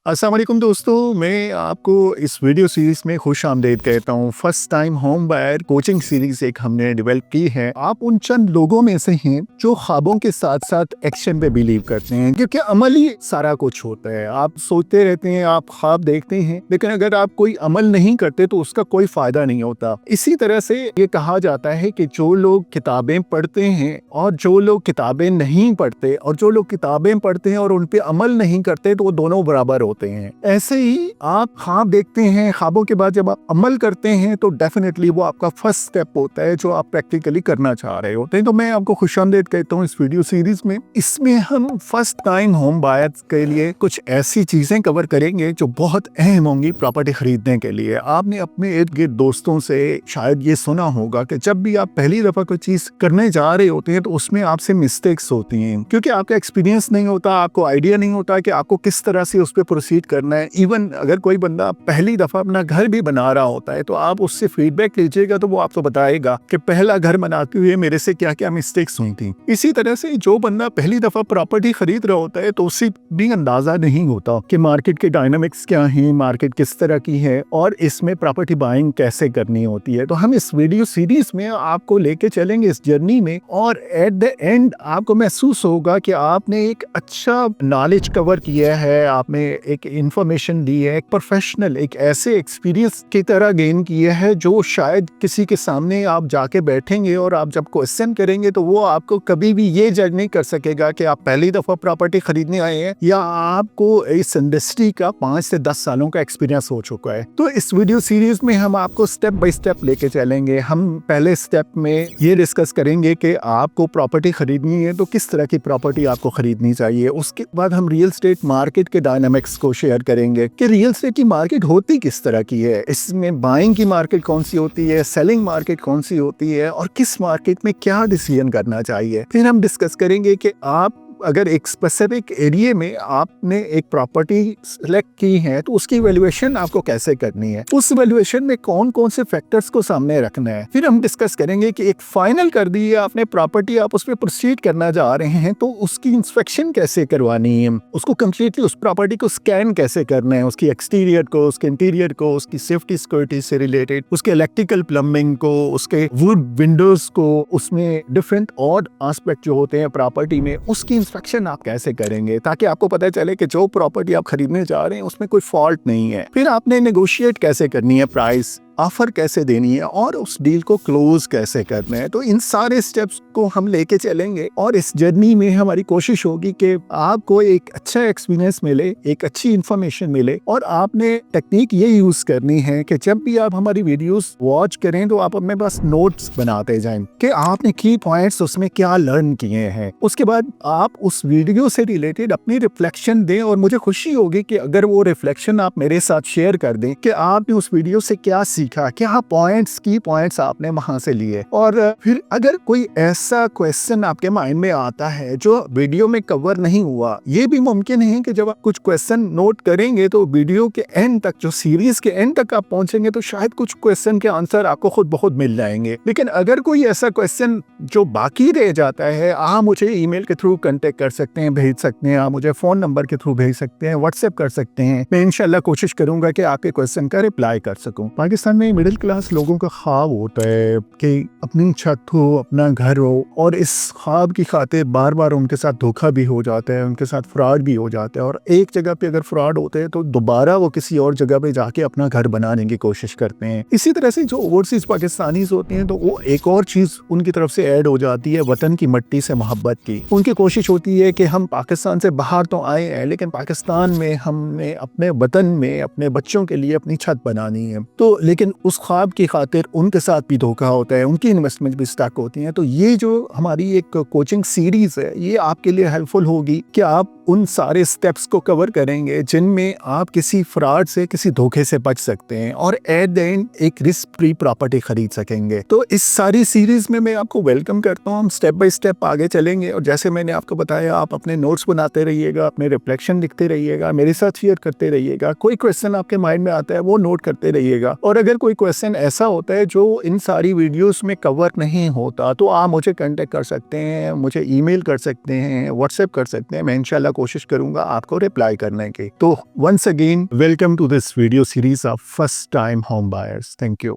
अस्सलाम वालेकुम दोस्तों, मैं आपको इस वीडियो सीरीज़ में खुश-आमदीद कहता हूँ। First time home buyer coaching series एक हमने डेवलप की है। आप उन चंद लोगों में से हैं जो ख्वाबों के साथ-साथ एक्शन पे बिलीव करते हैं, क्योंकि अमल ही सारा कुछ होता है। आप सोचते रहते हैं, आप ख्वाब देखते हैं, लेकिन अगर आप कोई अमल नहीं करते तो उसका कोई फ़ायदा नहीं होता। इसी तरह से ये कहा जाता है कि जो लोग किताबें पढ़ते हैं और जो लोग किताबें नहीं पढ़ते और जो लोग किताबें पढ़ते हैं और उन पे अमल नहीं करते तो वो दोनों बराबर होते हैं। ऐसे ही आप ख्वाब देखते हैं, ख्वाबों के बाद जब आप अमल करते हैं तो डेफिनेटली वो आपका फर्स्ट स्टेप होता है जो आप प्रैक्टिकली करना चाह रहे होते हैं। तो मैं आपको खुशामदीद कहता हूँ इस वीडियो सीरीज में। इसमें हम फर्स्ट टाइम होम बायर्स के लिए कुछ ऐसी चीजें कवर करेंगे जो बहुत अहम होंगी प्रॉपर्टी खरीदने के लिए। आपने अपने इर्द गिर्द दोस्तों से शायद ये सुना होगा कि जब भी आप पहली दफा कोई चीज करने जा रहे होते हैं तो उसमें आपसे मिस्टेक्स होती हैं, क्योंकि आपका एक्सपीरियंस नहीं होता, आपको आइडिया नहीं होता कि आपको किस तरह से उस पर प्रोसीड करना है। इवन अगर कोई बंदा पहली दफा अपना घर भी बना रहा होता है तो आप उससे फीडबैक लीजिएगा तो वो आपको बताएगा कि पहला घर बनाते हुए मेरे से क्या क्या मिस्टेक्स हुई थी। इसी तरह से जो बंदा पहली दफा प्रॉपर्टी खरीद रहा होता है तो उससे भी अंदाजा नहीं होता कि मार्केट के डायनामिक्स क्या हैं, मार्केट किस तरह की है और इसमें प्रॉपर्टी बाइंग कैसे करनी होती है। तो हम इस वीडियो सीरीज में आपको लेके चलेंगे इस जर्नी में, और एट द एंड आपको महसूस होगा कि आपने एक अच्छा नॉलेज कवर किया है, आपने एक इंफॉर्मेशन दी है, एक प्रोफेशनल, एक ऐसे एक्सपीरियंस की तरह गेन किया है जो शायद किसी के सामने आप जाके बैठेंगे और आप जब क्वेश्चन करेंगे तो वो आपको कभी भी ये जज नहीं कर सकेगा कि आप पहली दफा प्रॉपर्टी खरीदने आए हैं या आपको इस इंडस्ट्री का 5 से 10 सालों का एक्सपीरियंस हो चुका है। तो इस वीडियो सीरीज में हम आपको स्टेप बाय स्टेप लेके चलेंगे। हम पहले स्टेप में ये डिस्कस करेंगे कि आपको प्रॉपर्टी खरीदनी है तो किस तरह की प्रॉपर्टी आपको खरीदनी चाहिए। उसके बाद हम रियल एस्टेट मार्केट के डायनामिक्स को शेयर करेंगे कि रियल एस्टेट की मार्केट होती किस तरह की है, इसमें बाइंग की मार्केट कौन सी होती है, सेलिंग मार्केट कौन सी होती है और किस मार्केट में क्या डिसीजन करना चाहिए। फिर हम डिस्कस करेंगे कि आप अगर एक स्पेसिफिक एरिया में आपने एक प्रॉपर्टी सेलेक्ट की है तो उसकी वैल्यूएशन आपको कैसे करनी है, उस वैल्यूएशन में कौन कौन से फैक्टर्स को सामने रखना है। फिर हम डिस्कस करेंगे कि एक फाइनल कर दी है आपने प्रॉपर्टी, आप उस पर प्रोसीड करना जा रहे हैं तो उसकी इंस्पेक्शन कैसे करवानी है, उसको कम्प्लीटली उस प्रॉपर्टी को स्कैन कैसे करना है, उसकी एक्सटीरियर को, उसके इंटीरियर को, उसकी सेफ्टी सिक्योरिटी से रिलेटेड, उसके इलेक्ट्रिकल प्लम्बिंग को, उसके वुड विंडोज को, उसमें डिफरेंट ऑड एस्पेक्ट जो होते हैं प्रॉपर्टी में, उसकी इंस्पेक्शन आप कैसे करेंगे ताकि आपको पता चले कि जो प्रॉपर्टी आप खरीदने जा रहे हैं उसमें कोई फॉल्ट नहीं है। फिर आपने नेगोशिएट कैसे करनी है, प्राइस ऑफर कैसे देनी है और उस डील को क्लोज कैसे करना है। तो इन सारे स्टेप्स को हम लेके चलेंगे और इस जर्नी में हमारी कोशिश होगी कि आपको एक अच्छा एक्सपीरियंस मिले, एक अच्छी इंफॉर्मेशन मिले, और आपने टेक्निक ये यूज करनी है कि जब भी आप हमारी वीडियोस वॉच करें तो आप अपने पास नोट्स बनाते जाएं कि आपने की पॉइंट्स उसमें क्या लर्न किए हैं। उसके बाद आप उस वीडियो से रिलेटेड अपनी रिफ्लेक्शन दें और मुझे खुशी होगी कि अगर वो रिफ्लेक्शन आप मेरे साथ शेयर कर दें कि आपने उस वीडियो से क्या सीखा, क्या पॉइंट्स, की पॉइंट्स आपने वहां से लिए। और फिर अगर कोई ऐसा क्वेश्चन आपके माइंड में आता है जो वीडियो में कवर नहीं हुआ, ये भी मुमकिन है कि जब आप कुछ क्वेश्चन नोट करेंगे तो वीडियो के एंड तक, जो सीरीज के एंड तक आप पहुंचेंगे तो शायद कुछ क्वेश्चन के आंसर आपको खुद बहुत मिल जाएंगे। लेकिन अगर कोई ऐसा क्वेश्चन जो बाकी रह जाता है, आप मुझे ईमेल के थ्रू कांटेक्ट कर सकते हैं, भेज सकते हैं, आप मुझे फोन नंबर के थ्रू भेज सकते हैं, व्हाट्सएप कर सकते हैं। मैं इंशाल्लाह कोशिश करूंगा कि आपके क्वेश्चन का रिप्लाई कर सकूं। पाकिस्तान में मिडिल क्लास लोगों का ख्वाब होता है कि अपनी छत हो, अपना घर हो, और इस ख्वाब की खातिर बार बार उनके साथ धोखा भी हो जाता है, उनके साथ फ्रॉड भी हो जाता है, और एक जगह पे अगर फ्रॉड होते हैं तो दोबारा वो किसी और जगह पे जाके अपना घर बनाने की कोशिश करते हैं। इसी तरह से जो ओवरसीज पाकिस्तानीज होते हैं तो वो एक और चीज उनकी तरफ से ऐड हो जाती है, वतन की मट्टी से मोहब्बत की। उनकी कोशिश होती है कि हम पाकिस्तान से बाहर तो आए हैं लेकिन पाकिस्तान में हमने अपने वतन में अपने बच्चों के लिए अपनी छत बनानी है। तो लेकिन उस ख्वाब की खातिर उनके साथ भी धोखा होता है, उनकी इन्वेस्टमेंट भी स्टक होती है। तो ये जो हमारी एक कोचिंग सीरीज है ये आपके लिए हेल्पफुल होगी कि आप उन सारे स्टेप्स को कवर करेंगे जिनमें आप किसी फ्रॉड से, किसी धोखे से बच सकते हैं और एट द एंड एक रिस्क फ्री प्रॉपर्टी खरीद सकेंगे। तो इस सारी सीरीज में मैं आपको वेलकम करता हूँ। हम स्टेप बाय स्टेप आगे चलेंगे और जैसे मैंने आपको बताया, आप अपने नोट्स बनाते रहिएगा, अपने रिफ्लेक्शन लिखते रहिएगा, मेरे साथ शेयर करते रहिएगा। कोई क्वेश्चन आपके माइंड में आता है वो नोट करते रहिएगा, और अगर कोई क्वेश्चन ऐसा होता है जो इन सारी वीडियोस में कवर नहीं होता तो आप मुझे कांटेक्ट कर सकते हैं, मुझे ईमेल कर सकते हैं, व्हाट्सएप कर सकते हैं। मैं इंशाल्लाह कोशिश करूंगा आपको रिप्लाई करने की। तो once again welcome to this video series of first time home buyers. Thank you.